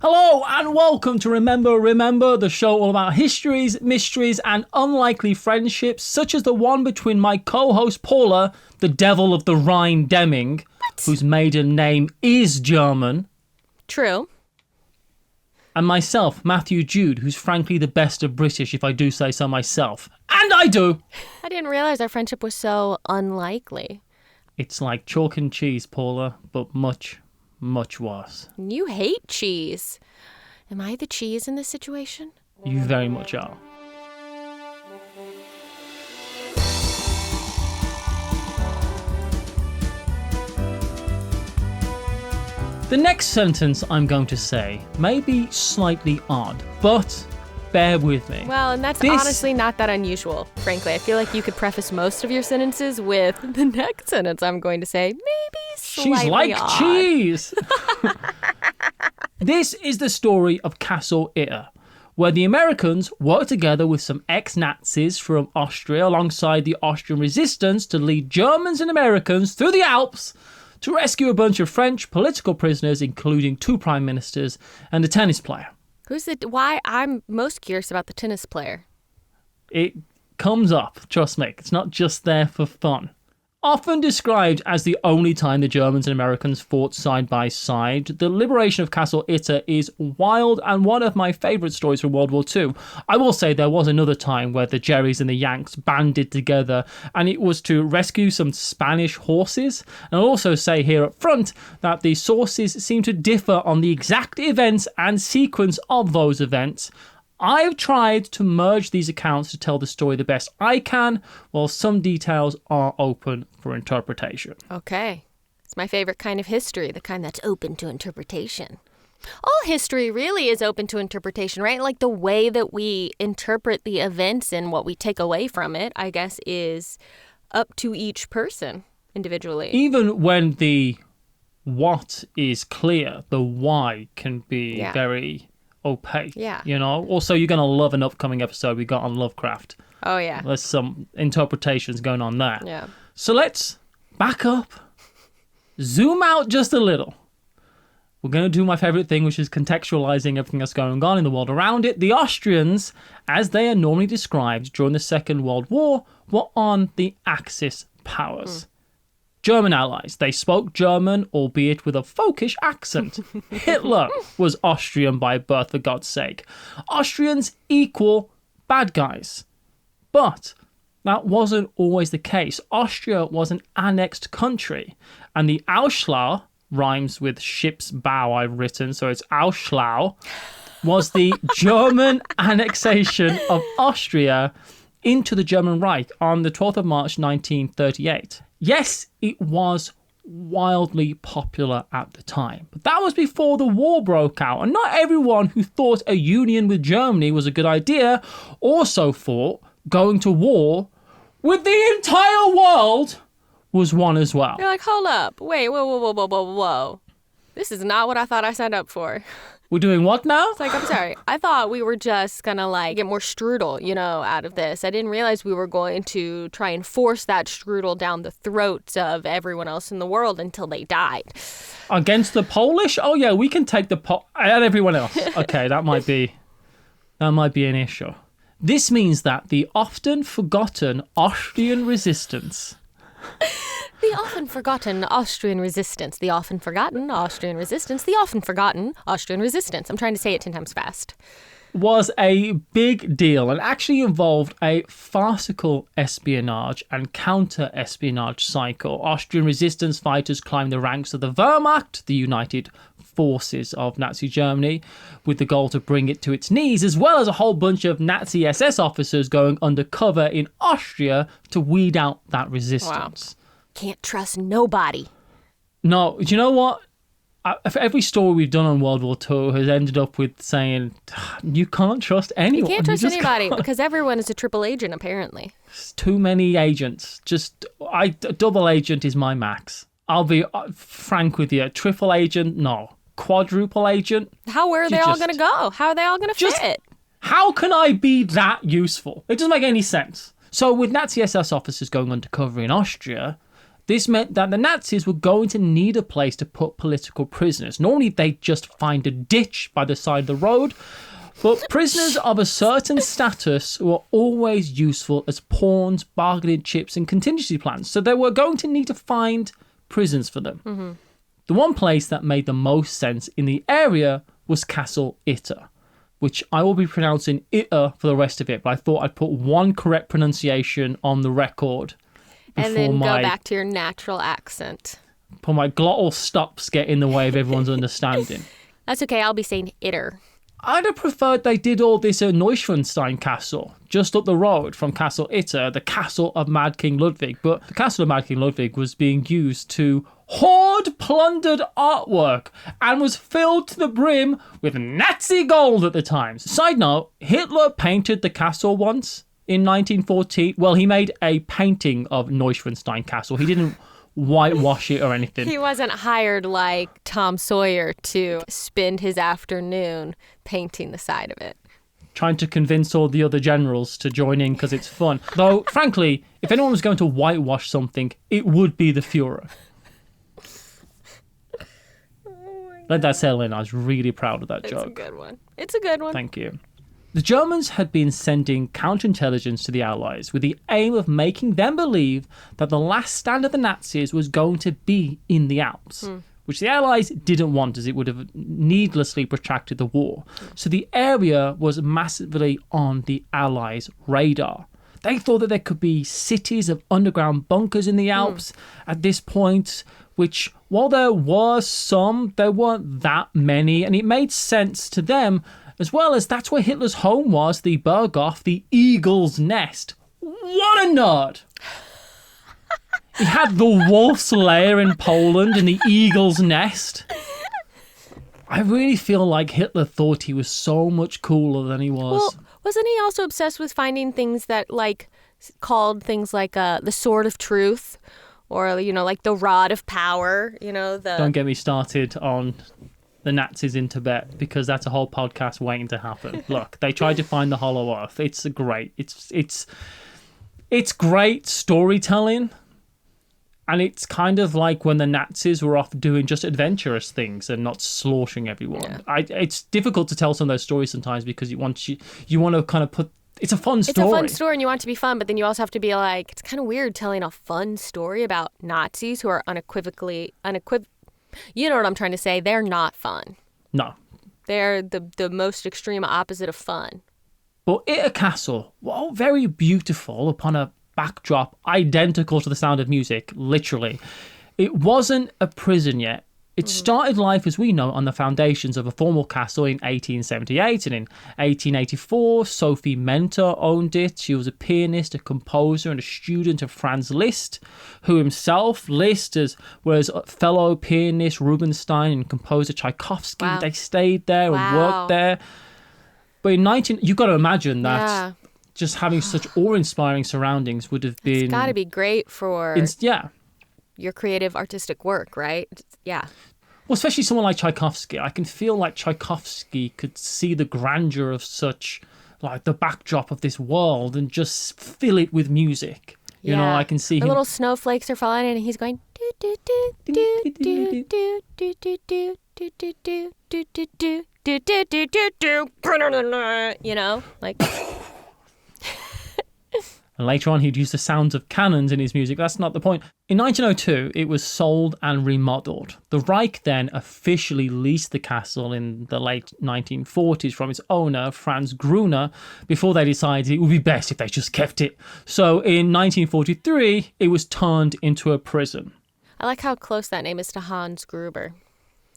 Hello and welcome to Remember, the show all about histories, mysteries and unlikely friendships, such as the one between my co-host Paula, the devil of the Rhine Deming, whose maiden name is German. True. And myself, Matthew Jude, who's frankly the best of British, if I do say so myself. And I do! I didn't realize our friendship was so unlikely. It's like chalk and cheese, Paula, but much, much worse. You hate cheese. Am I the cheese in this situation? You very much are. The next sentence I'm going to say may be slightly odd, but bear with me. Well, and that's honestly not that unusual, frankly. I feel like you could preface most of your sentences with the next sentence I'm going to say, maybe slightly She's like odd. cheese! This is the story of Castle Itter, where the Americans worked together with some ex-Nazis from Austria alongside the Austrian resistance to lead Germans and Americans through the Alps to rescue a bunch of French political prisoners, including 2 prime ministers and a tennis player. Why? I'm most curious about the tennis player. It comes up, trust me. It's not just there for fun. Often described as the only time the Germans and Americans fought side by side, the liberation of Castle Itter is wild and one of my favourite stories from World War II. I will say there was another time where the Jerrys and the Yanks banded together, and it was to rescue some Spanish horses. And I'll also say here up front that the sources seem to differ on the exact events and sequence of those events. I've tried to merge these accounts to tell the story the best I can, while some details are open for interpretation. Okay. It's my favorite kind of history, the kind that's open to interpretation. All history really is open to interpretation, right? Like the way that we interpret the events and what we take away from it, I guess, is up to each person individually. Even when the what is clear, the why can be very opaque. Yeah. You know? Also, you're going to love an upcoming episode we got on Lovecraft. Oh, yeah. There's some interpretations going on there. Yeah. So let's back up, zoom out just a little. We're going to do my favourite thing, which is contextualising everything that's going on in the world around it. The Austrians, as they are normally described during the Second World War, were on the Axis powers. German allies. They spoke German, albeit with a folkish accent. Hitler was Austrian by birth, for God's sake. Austrians equal bad guys. But that wasn't always the case. Austria was an annexed country, and the Ausschlau rhymes with ship's bow I've written, so it's Ausschlau, was the German annexation of Austria into the German Reich on the 12th of March 1938. Yes, it was wildly popular at the time, but that was before the war broke out, and not everyone who thought a union with Germany was a good idea also thought going to war with the entire world was one as well. You're like, hold up, wait, whoa. This is not what I thought I signed up for. We're doing what now? It's like, I'm sorry. I thought we were just going to like get more strudel, out of this. I didn't realize we were going to try and force that strudel down the throats of everyone else in the world until they died. Against the Polish? Oh yeah, we can take and everyone else. Okay, that might be an issue. This means that the often forgotten Austrian resistance The often forgotten Austrian resistance. The often forgotten Austrian resistance. The often forgotten Austrian resistance. I'm trying to say it 10 times fast. Was a big deal and actually involved a farcical espionage and counter-espionage cycle. Austrian resistance fighters climbed the ranks of the Vermach, the United Forces of Nazi Germany, with the goal to bring it to its knees, as well as a whole bunch of Nazi SS officers going undercover in Austria to weed out that resistance. Wow. Can't trust nobody. No, do you know what? Every story we've done on World War II has ended up with saying, you can't trust anyone. You can't trust anybody because everyone is a triple agent, apparently. It's too many agents. A double agent is my max. I'll be frank with you. Triple agent, no. Quadruple agent. Where are they all going to go? How are they all going to fit? How can I be that useful? It doesn't make any sense. So with Nazi SS officers going undercover in Austria, This meant that the Nazis were going to need a place to put political prisoners. Normally, they'd just find a ditch by the side of the road, but prisoners of a certain status were always useful as pawns, bargaining chips, and contingency plans. So they were going to need to find prisons for them. Mm-hmm. The one place that made the most sense in the area was Castle Itter, which I will be pronouncing Itter for the rest of it, but I thought I'd put one correct pronunciation on the record. And then go back to your natural accent. Before my glottal stops get in the way of everyone's understanding. That's okay, I'll be saying Itter. I'd have preferred they did all this at Neuschwanstein Castle, just up the road from Castle Itter, the castle of Mad King Ludwig. But the castle of Mad King Ludwig was being used to hoard plundered artwork and was filled to the brim with Nazi gold at the time. Side note, Hitler painted the castle once in 1914. Well, he made a painting of Neuschwanstein Castle. He didn't whitewash it or anything. He wasn't hired like Tom Sawyer to spend his afternoon painting the side of it. Trying to convince all the other generals to join in because it's fun. Though, frankly, if anyone was going to whitewash something, it would be the Fuhrer. Let that settle in. I was really proud of that joke. It's a good one. It's a good one. Thank you. The Germans had been sending counterintelligence to the Allies with the aim of making them believe that the last stand of the Nazis was going to be in the Alps, which the Allies didn't want, as it would have needlessly protracted the war. So the area was massively on the Allies' radar. They thought that there could be cities of underground bunkers in the Alps at this point, which, while there were some, there weren't that many, and it made sense to them, as well as that's where Hitler's home was, the Berghof, the Eagle's Nest. What a nerd! He had the Wolf's Lair in Poland and the Eagle's Nest. I really feel like Hitler thought he was so much cooler than he was. Well, wasn't he also obsessed with finding things that, like, called things like the Sword of Truth, or, you know, like the Rod of Power, you know, the... Don't get me started on the Nazis in Tibet, because that's a whole podcast waiting to happen. Look, they tried to find the Hollow Earth. It's great. It's great storytelling, and it's kind of like when the Nazis were off doing just adventurous things and not slaughtering everyone. Yeah. It's difficult to tell some of those stories sometimes because you want to kind of put... It's a fun story. It's a fun story and you want it to be fun, but then you also have to be like, it's kind of weird telling a fun story about Nazis who are unequivocally... You know what I'm trying to say? They're not fun. No. They're the most extreme opposite of fun. But Itter Castle, well, very beautiful upon a backdrop identical to the Sound of Music, literally. It wasn't a prison yet. It started life, as we know, on the foundations of a formal castle in 1878, and in 1884, Sophie Mentor owned it. She was a pianist, a composer, and a student of Franz Liszt, who himself, Liszt, was a fellow pianist Rubinstein and composer Tchaikovsky. Wow. They stayed there and worked there. But in you've got to imagine that just having such awe-inspiring surroundings would have been... It's got to be great for... your creative artistic work, right? Yeah. Well, especially someone like Tchaikovsky. I can feel like Tchaikovsky could see the grandeur of such, like, the backdrop of this world and just fill it with music. You know, I can see the little snowflakes are falling and he's going do do do do do do do do do do do do do do do do do do do, you know, like. And later on, he'd use the sounds of cannons in his music. That's not the point. In 1902, it was sold and remodeled. The Reich then officially leased the castle in the late 1940s from its owner, Franz Gruner, before they decided it would be best if they just kept it. So in 1943, it was turned into a prison. I like how close that name is to Hans Gruber.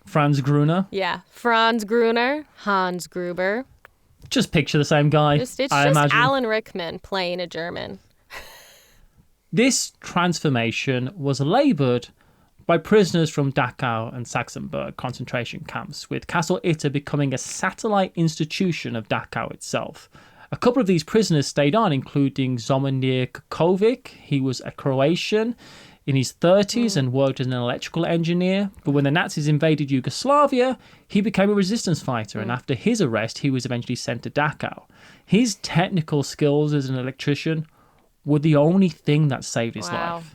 Franz Gruner? Yeah, Franz Gruner, Hans Gruber. Just picture the same guy. It's just Alan Rickman playing a German. This transformation was laboured by prisoners from Dachau and Sachsenberg concentration camps, with Castle Itter becoming a satellite institution of Dachau itself. A couple of these prisoners stayed on, including Zomir Kukovic. He was a Croatian in his 30s and worked as an electrical engineer. But when the Nazis invaded Yugoslavia, he became a resistance fighter. And after his arrest, he was eventually sent to Dachau. His technical skills as an electrician were the only thing that saved his life.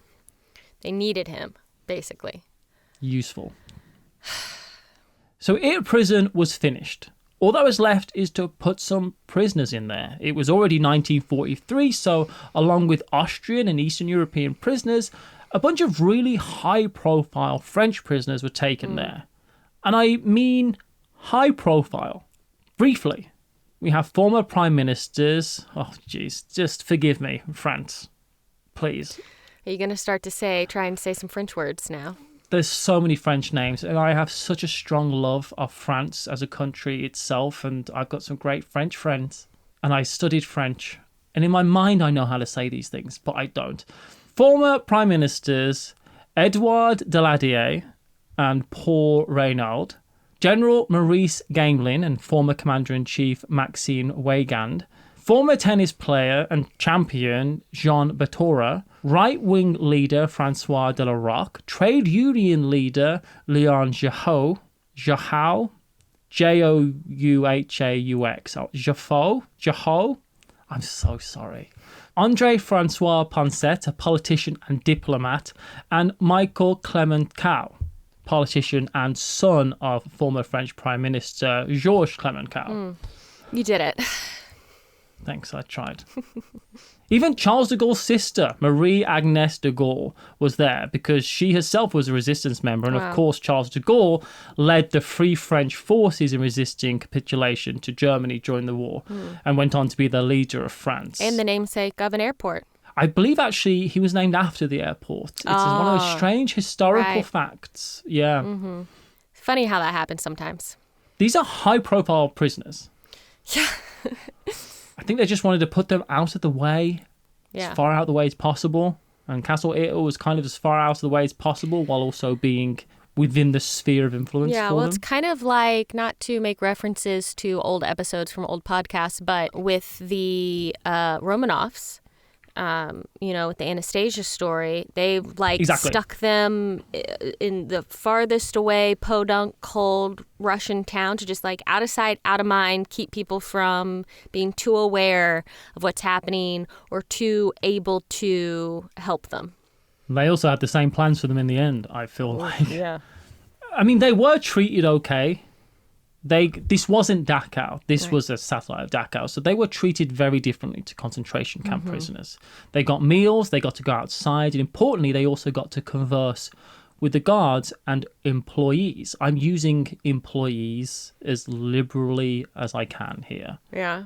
They needed him, basically. Useful. So Itter prison was finished. All that was left is to put some prisoners in there. It was already 1943, so along with Austrian and Eastern European prisoners, a bunch of really high-profile French prisoners were taken there. And I mean high-profile. Briefly, we have former prime ministers. Oh, jeez, just forgive me, France. Please. Are you going to try and say some French words now? There's so many French names, and I have such a strong love of France as a country itself, and I've got some great French friends, and I studied French, and in my mind I know how to say these things, but I don't. Former Prime Ministers Edouard Daladier and Paul Reynaud, General Maurice Gamelin and former Commander-in-Chief Maxime Weygand, former tennis player and champion Jean Batora, right-wing leader Francois de la Roque, trade union leader Leon Jahou, J-O-U-H-A-U-X, Jahou, I'm so sorry, André-François Poncet, a politician and diplomat, and Michael Clemenceau, politician and son of former French Prime Minister Georges Clemenceau. You did it. Thanks, I tried. Even Charles de Gaulle's sister, Marie-Agnès de Gaulle, was there because she herself was a resistance member. And of course, Charles de Gaulle led the Free French forces in resisting capitulation to Germany during the war and went on to be the leader of France. And the namesake of an airport. I believe actually he was named after the airport. It's one of those strange historical facts. Yeah. Mm-hmm. Funny how that happens sometimes. These are high-profile prisoners. Yeah. I think they just wanted to put them out of the way, as far out of the way as possible. And Castle Itter was kind of as far out of the way as possible while also being within the sphere of influence for them. It's kind of like, not to make references to old episodes from old podcasts, but with the Romanovs, with the Anastasia story, they stuck them in the farthest away, podunk, cold Russian town to just out of sight, out of mind, keep people from being too aware of what's happening or too able to help them. They also had the same plans for them in the end, I feel like. Yeah. I mean, they were treated okay. This wasn't Dachau. This was a satellite of Dachau. So they were treated very differently to concentration camp prisoners. They got meals, they got to go outside, and importantly, they also got to converse with the guards and employees. I'm using employees as liberally as I can here. Yeah.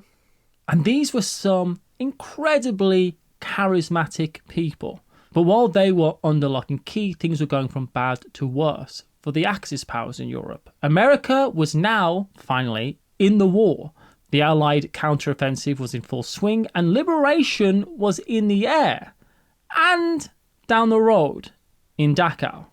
And these were some incredibly charismatic people. But while they were under lock and key, things were going from bad to worse for the Axis powers in Europe. America was now, finally, in the war. The Allied counteroffensive was in full swing, and liberation was in the air. And down the road, in Dachau.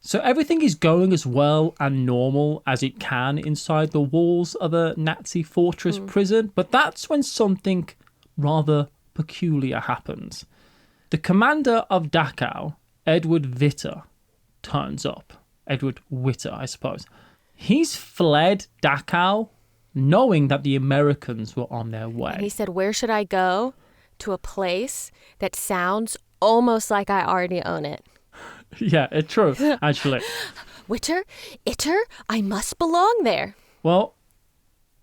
So everything is going as well and normal as it can inside the walls of a Nazi fortress prison, but that's when something rather peculiar happens. The commander of Dachau, Edward Witter, turns up. Edward Witter, I suppose. He's fled Dachau knowing that the Americans were on their way. And he said, where should I go? To a place that sounds almost like I already own it. Yeah, it's true, actually. Witter? Itter? I must belong there. Well,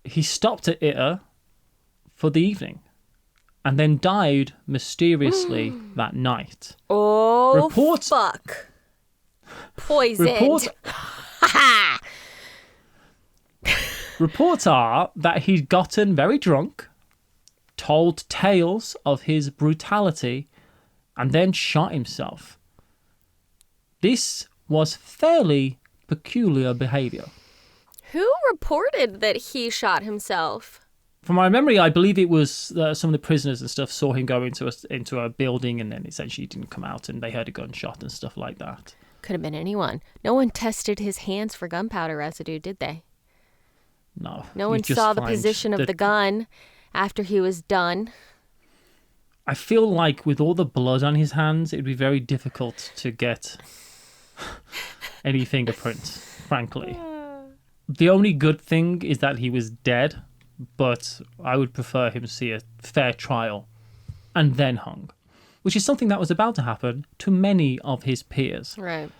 he stopped at Itter for the evening and then died mysteriously that night. Oh, fuck. Poisoned. Reports are that he'd gotten very drunk, told tales of his brutality, and then shot himself. This was fairly peculiar behaviour. Who reported that he shot himself? From my memory, I believe it was some of the prisoners and stuff saw him go into a building and then essentially he didn't come out and they heard a gunshot and stuff like that. Could have been anyone. No one tested his hands for gunpowder residue, did they? No. No one saw the position of the gun after he was done. I feel like with all the blood on his hands, it'd be very difficult to get any fingerprints, frankly. The only good thing is that he was dead, but I would prefer him see a fair trial and then hung. which is something that was about to happen to many of his peers. Right.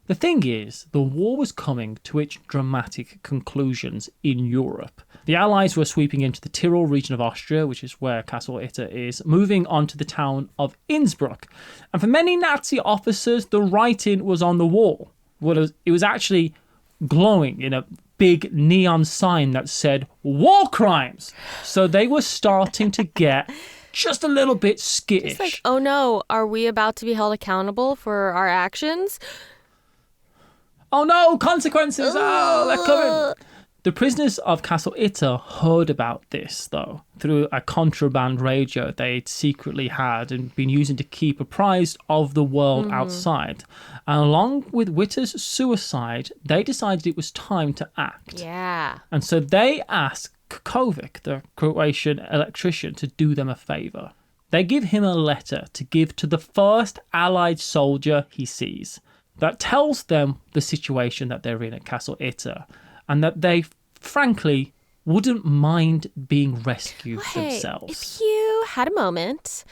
The thing is, the war was coming to its dramatic conclusions in Europe. The Allies were sweeping into the Tyrol region of Austria, which is where Castle Itter is, moving on to the town of Innsbruck. And for many Nazi officers, the writing was on the wall. It was actually glowing in a big neon sign that said, war crimes! So they were starting to get just a little bit skittish. It's like, oh no, are we about to be held accountable for our actions? Oh no, consequences! Oh, they're coming! The prisoners of Castle Itter heard about this, though, through a contraband radio they'd secretly had and been using to keep apprised of the world outside. And along with Witter's suicide, they decided it was time to act. Yeah. And so they asked Kukovic, the Croatian electrician, to do them a favour. They give him a letter to give to the first Allied soldier he sees that tells them the situation that they're in at Castle Itter and that they, frankly, wouldn't mind being rescued themselves. If you had a moment,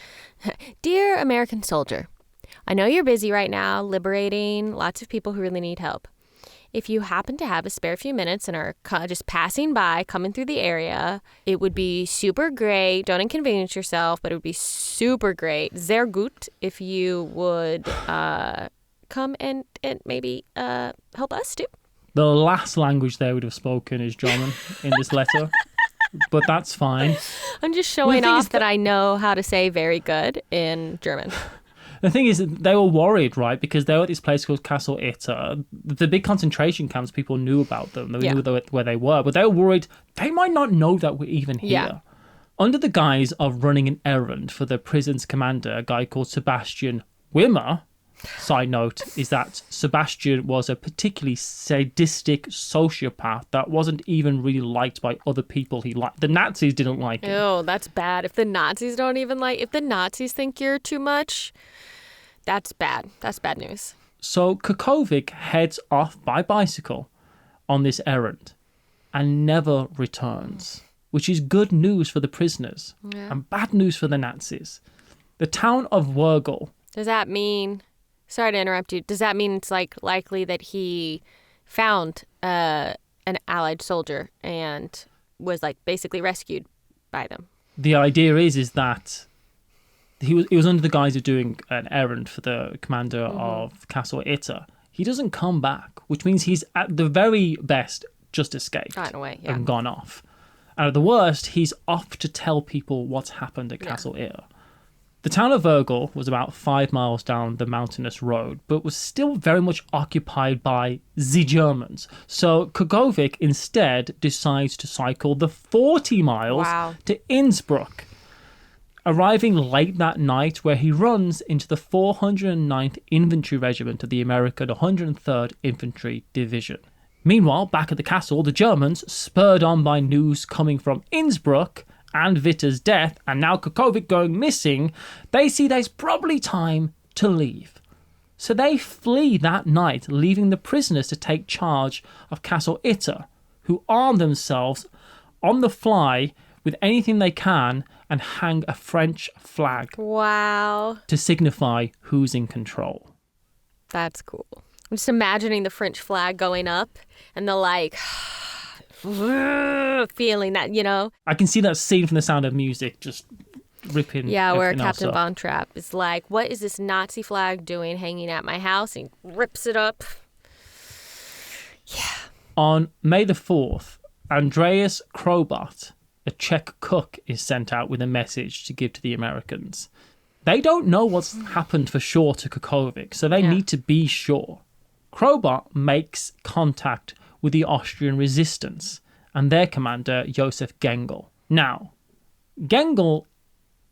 dear American soldier, I know you're busy right now liberating lots of people who really need help. If you happen to have a spare few minutes and are just passing by, coming through the area, it would be super great. Don't inconvenience yourself, but it would be super great. Sehr gut if you would come and maybe help us too. The last language they would have spoken is German in this letter, but that's fine. I'm just showing off that I know how to say very good in German. The thing is, they were worried, right? Because they were at this place called Castle Itter. The big concentration camps, people knew about them. They knew where they were. But they were worried they might not know that we're even here. Yeah. Under the guise of running an errand for the prison's commander, a guy called Sebastian Wimmer. Side note is that Sebastian was a particularly sadistic sociopath that wasn't even really liked by other people he liked. The Nazis didn't like him. Oh, that's bad. If the Nazis don't even if the Nazis think you're too much, that's bad. That's bad news. So Kukovic heads off by bicycle on this errand and never returns, which is good news for the prisoners and bad news for the Nazis. The town of Wörgl. Does that mean... Sorry to interrupt you. Does that mean it's likely that he found an Allied soldier and was basically rescued by them? The idea is that he was under the guise of doing an errand for the commander of Castle Itter. He doesn't come back, which means he's at the very best just escaped and gone off. And at the worst, he's off to tell people what's happened at Castle Itter. The town of Wörgl was about 5 miles down the mountainous road, but was still very much occupied by the Germans. So Kukovic instead decides to cycle the 40 miles to Innsbruck, arriving late that night where he runs into the 409th Infantry Regiment of the American 103rd Infantry Division. Meanwhile, back at the castle, the Germans, spurred on by news coming from Innsbruck, and Witter's death, and now Kukovic going missing, they see there's probably time to leave. So they flee that night, leaving the prisoners to take charge of Castle Itter, who arm themselves on the fly with anything they can and hang a French flag. Wow. To signify who's in control. That's cool. I'm just imagining the French flag going up and the feeling that, I can see that scene from The Sound of Music just ripping. Yeah, where Captain Von Trapp is like, what is this Nazi flag doing hanging at my house? And he rips it up. Yeah. On May the 4th, Andreas Krobot, a Czech cook, is sent out with a message to give to the Americans. They don't know what's happened for sure to Kukovic, so they need to be sure. Krobot makes contact with the Austrian resistance and their commander, Josef Gengel. Now, Gengel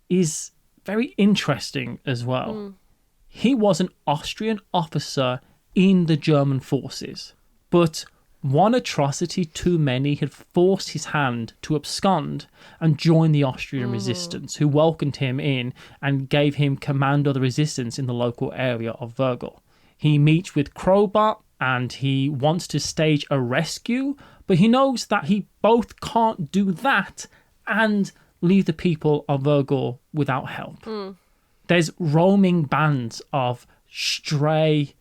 is very interesting as well. He was an Austrian officer in the German forces, but one atrocity too many had forced his hand to abscond and join the Austrian resistance, who welcomed him in and gave him command of the resistance in the local area of Wörgl. He meets with Krobot and he wants to stage a rescue, but he knows that he both can't do that and leave the people of Wörgl without help. There's roaming bands of stray,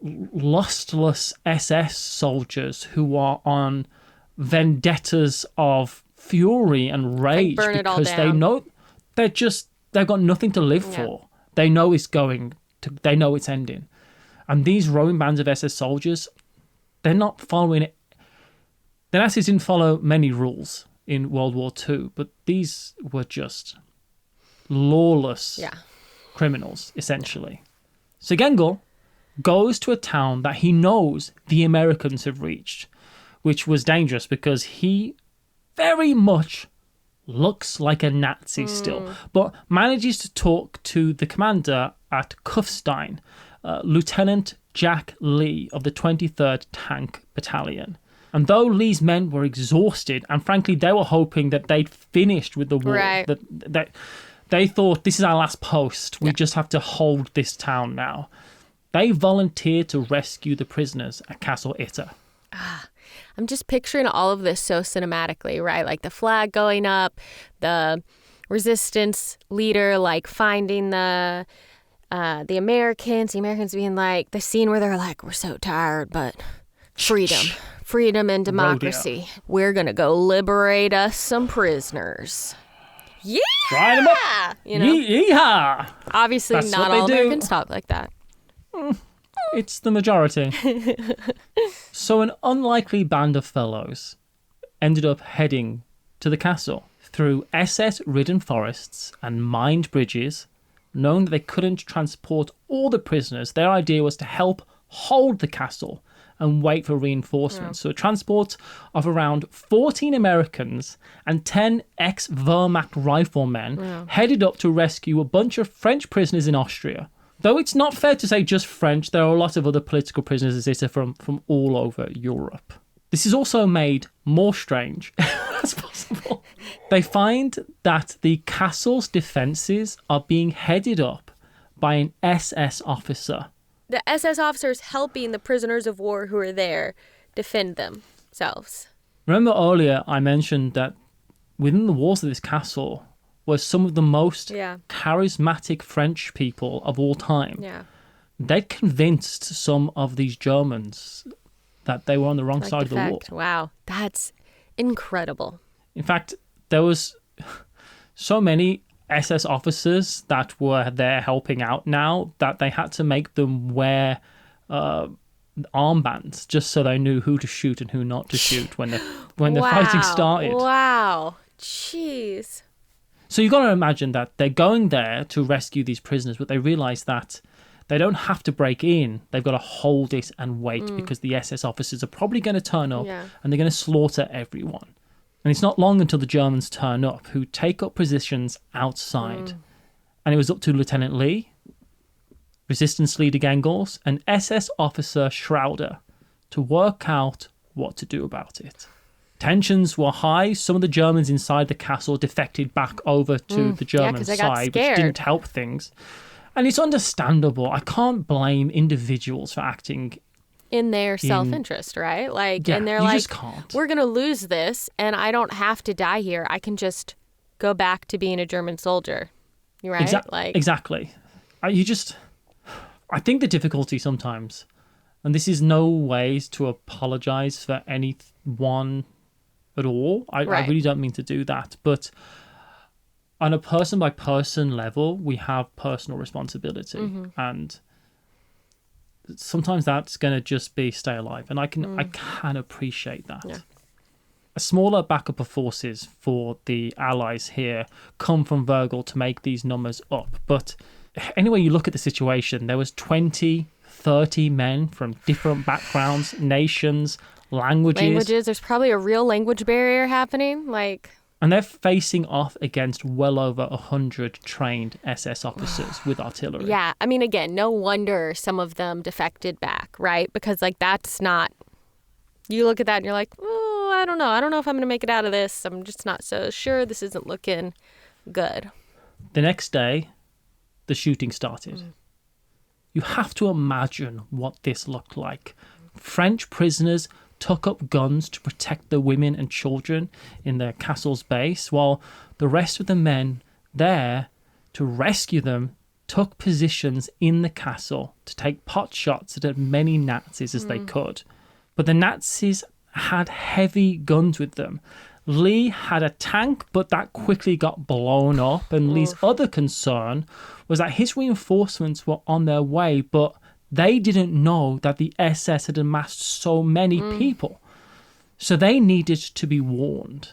lustless SS soldiers who are on vendettas of fury and rage burn it all because they down. know they've got nothing to live for. They know they know it's ending. And these roaming bands of SS soldiers, they're not following it. The Nazis didn't follow many rules in World War II, but these were just lawless criminals, essentially. So Gengel goes to a town that he knows the Americans have reached, which was dangerous because he very much looks like a Nazi still, but manages to talk to the commander at Kufstein, Lieutenant Jack Lee of the 23rd Tank Battalion. And though Lee's men were exhausted, and frankly they were hoping that they'd finished with the war, that they thought, this is our last post, we just have to hold this town now, they volunteered to rescue the prisoners at Castle Itter. I'm just picturing all of this so cinematically, right? Like the flag going up, the resistance leader like finding the Americans being like, the scene where they're like, we're so tired, but freedom and democracy. Rodeo. We're gonna go liberate us some prisoners. Yeah, Try them up. you know. Yeehaw! Obviously, That's not what they all do. Americans talk like that. It's the majority. So an unlikely band of fellows ended up heading to the castle through SS-ridden forests and mined bridges. Knowing that they couldn't transport all the prisoners, their idea was to help hold the castle and wait for reinforcements. So a transport of around 14 Americans and 10 ex-Vermach riflemen headed up to rescue a bunch of French prisoners in Austria. Though it's not fair to say just French, there are a lot of other political prisoners as from all over Europe. This is also made more strange as possible. They find that the castle's defences are being headed up by an SS officer. The SS officers helping the prisoners of war who are there defend themselves. Remember earlier I mentioned that within the walls of this castle were some of the most charismatic French people of all time. Yeah. They'd convinced some of these Germans that they were on the wrong side of the wall. Wow, that's incredible. In fact, there was so many SS officers that were there helping out now that they had to make them wear armbands just so they knew who to shoot and who not to shoot when the fighting started. Wow, jeez. So you've got to imagine that they're going there to rescue these prisoners, but they realise that they don't have to break in. They've got to hold it and wait because the SS officers are probably going to turn up and they're going to slaughter everyone. And it's not long until the Germans turn up, who take up positions outside. And it was up to Lieutenant Lee, Resistance Leader Gengels, and SS Officer Schrader to work out what to do about it. Tensions were high. Some of the Germans inside the castle defected back over to the German side, which didn't help things. And it's understandable. I can't blame individuals for acting in their self-interest, right? Like, and they're like, we're going to lose this, and I don't have to die here. I can just go back to being a German soldier. You right? Exactly. I think the difficulty sometimes, and this is no ways to apologize for anyone at all. I really don't mean to do that, but on a person-by-person level, we have personal responsibility, and sometimes that's going to just be stay alive, and I can appreciate that. Yeah. A smaller backup of forces for the Allies here come from Virgil to make these numbers up, but anyway you look at the situation, there was 20, 30 men from different backgrounds, nations, languages. There's probably a real language barrier happening, and they're facing off against well over 100 trained SS officers with artillery. Yeah, I mean, again, no wonder some of them defected back, right? Because, that's not... You look at that and you're like, oh, I don't know. I don't know if I'm going to make it out of this. I'm just not so sure. This isn't looking good. The next day, the shooting started. You have to imagine what this looked like. French prisoners took up guns to protect the women and children in the castle's base, while the rest of the men there to rescue them, took positions in the castle to take pot shots at as many Nazis as they could. But the Nazis had heavy guns with them. Lee had a tank, but that quickly got blown up. And Lee's other concern was that his reinforcements were on their way, but they didn't know that the SS had amassed so many people. So they needed to be warned.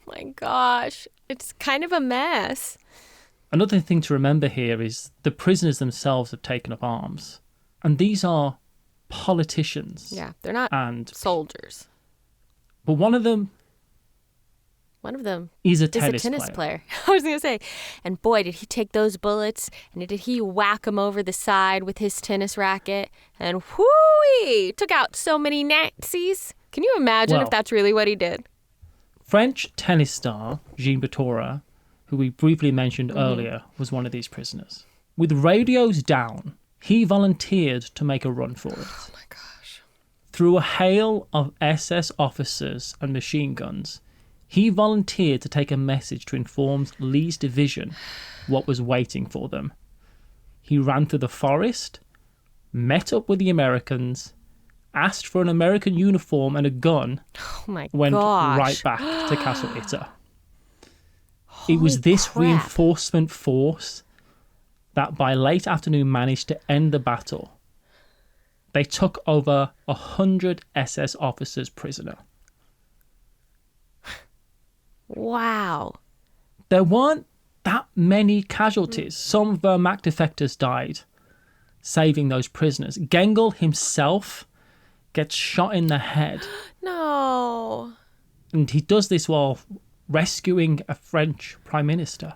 My gosh, it's kind of a mess. Another thing to remember here is the prisoners themselves have taken up arms. And these are politicians. Yeah, they're not soldiers. But one of them is a tennis player. I was going to say, and boy, did he take those bullets and did he whack them over the side with his tennis racket and whoo-wee, took out so many Nazis. Can you imagine if that's really what he did? French tennis star Jean Batoura, who we briefly mentioned earlier, was one of these prisoners. With radios down, he volunteered to make a run for it. Oh my gosh. Through a hail of SS officers and machine guns, he volunteered to take a message to inform Lee's division what was waiting for them. He ran through the forest, met up with the Americans, asked for an American uniform and a gun, went right back to Castle Itter. It was this reinforcement force that by late afternoon managed to end the battle. They took over 100 SS officers prisoner. Wow. There weren't that many casualties. Some Vermach defectors died, saving those prisoners. Gengel himself gets shot in the head. No. And he does this while rescuing a French prime minister.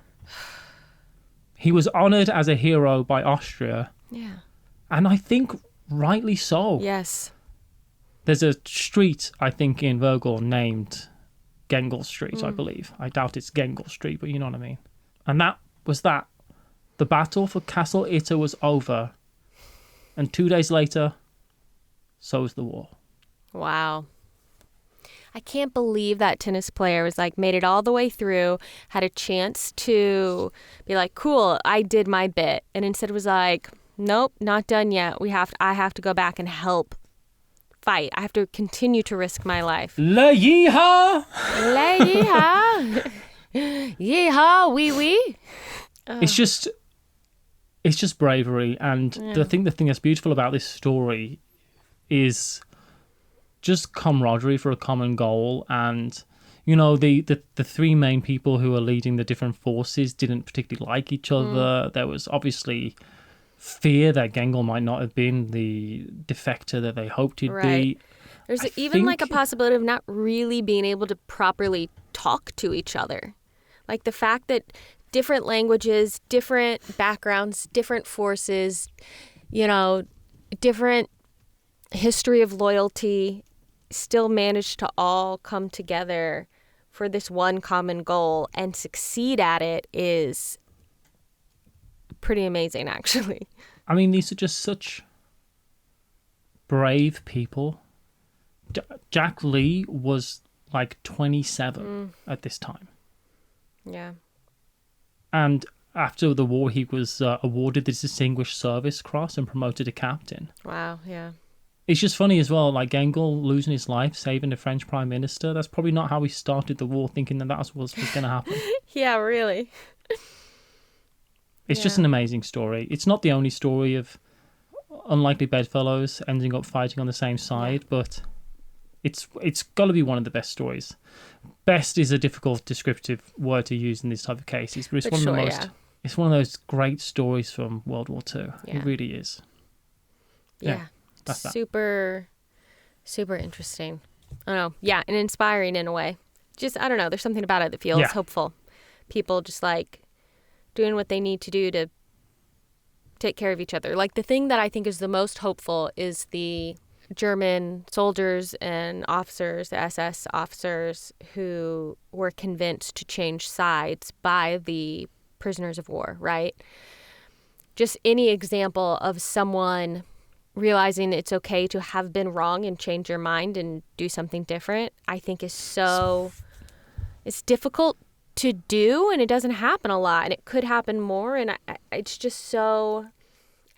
He was honoured as a hero by Austria. Yeah. And I think rightly so. Yes. There's a street, I think, in Vergor named Gengel Street, I believe. I doubt it's Gengel Street, but you know what I mean. And that was that. The battle for Castle Itter was over. And 2 days later, so was the war. Wow. I can't believe that tennis player was made it all the way through, had a chance to be like, cool, I did my bit. And instead was like, nope, not done yet. I have to go back and help fight. I have to continue to risk my life. Le yeehaw! Le yeehaw! Yeehaw, wee wee! It's just bravery. And the thing that's beautiful about this story is just camaraderie for a common goal. And, the three main people who are leading the different forces didn't particularly like each other. There was obviously fear that Gengel might not have been the defector that they hoped he'd be. There's even a possibility of not really being able to properly talk to each other. The fact that different languages, different backgrounds, different forces, different history of loyalty still managed to all come together for this one common goal and succeed at it is pretty amazing, actually. I mean, these are just such brave people. Jack Lee was 27 at this time. Yeah. And after the war, he was awarded the Distinguished Service Cross and promoted to captain. Wow, yeah. It's just funny as well, Gengel losing his life, saving the French prime minister. That's probably not how he started the war, thinking that was what was going to happen. Yeah, really. It's just an amazing story. It's not the only story of unlikely bedfellows ending up fighting on the same side, but it's got to be one of the best stories. Best is a difficult descriptive word to use in these type of cases, but it's one of those great stories from World War II. Yeah. It really is. Yeah. That's super, super interesting. I don't know. Yeah, and inspiring in a way. Just, I don't know. There's something about it that feels hopeful. People just doing what they need to do to take care of each other. The thing that I think is the most hopeful is the German soldiers and officers, the SS officers, who were convinced to change sides by the prisoners of war, right? Just any example of someone realizing it's okay to have been wrong and change your mind and do something different, I think is it's difficult to do, and it doesn't happen a lot, and it could happen more. And it's just so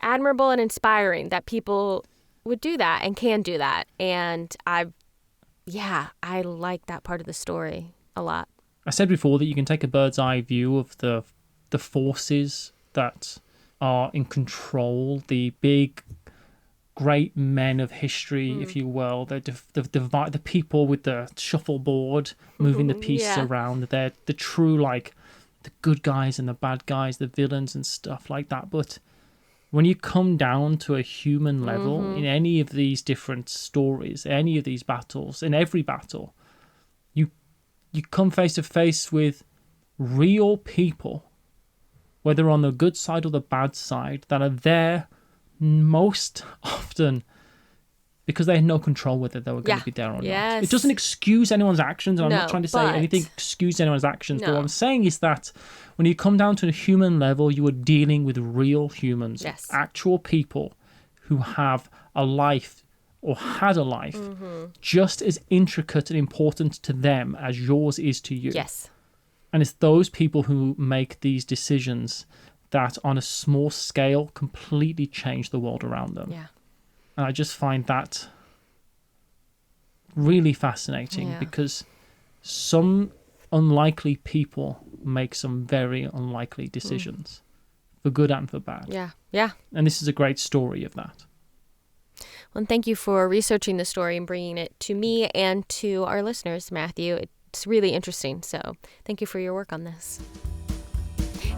admirable and inspiring that people would do that and can do that. And I like that part of the story a lot. I said before that you can take a bird's eye view of the forces that are in control, the big, great men of history, if you will. The people with the shuffleboard moving the pieces around. They're the true, like, the good guys and the bad guys, the villains and stuff like that. But when you come down to a human level in any of these different stories, any of these battles, in every battle, you come face to face with real people, whether on the good side or the bad side, that are there most often because they had no control whether they were going to be there or not. It doesn't excuse anyone's actions, and I'm not trying to say anything excuse anyone's actions, but what I'm saying is that when you come down to a human level, you are dealing with real humans, actual people who have a life or had a life just as intricate and important to them as yours is to you. Yes. And it's those people who make these decisions that on a small scale completely change the world around them. Yeah. And I just find that really fascinating because some unlikely people make some very unlikely decisions for good and for bad. Yeah. Yeah. And this is a great story of that. Well, and thank you for researching the story and bringing it to me and to our listeners, Matthew. It's really interesting. So thank you for your work on this.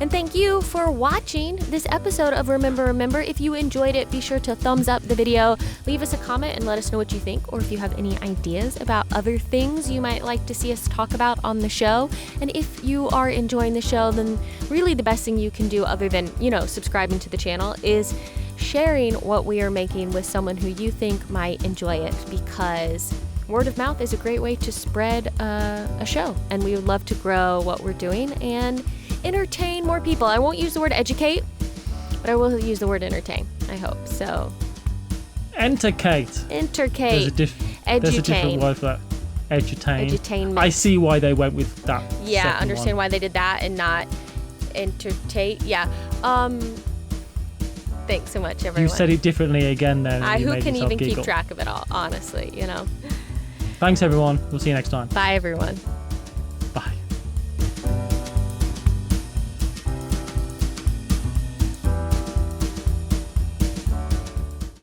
And thank you for watching this episode of Remember. If you enjoyed it, be sure to thumbs up the video, leave us a comment and let us know what you think, or if you have any ideas about other things you might like to see us talk about on the show. And if you are enjoying the show, then really the best thing you can do other than, subscribing to the channel is sharing what we are making with someone who you think might enjoy it, because word of mouth is a great way to spread a show. And we would love to grow what we're doing and entertain more people. I won't use the word educate, but I will use the word entertain, I hope. So Entercate. There's a different word for that. Edutain. Edutainment. I see why they went with that. Yeah, understand why they did that and not entertain. Yeah. Thanks so much, everyone. You said it differently again then. Who can even keep track of it all, honestly, Thanks, everyone. We'll see you next time. Bye, everyone.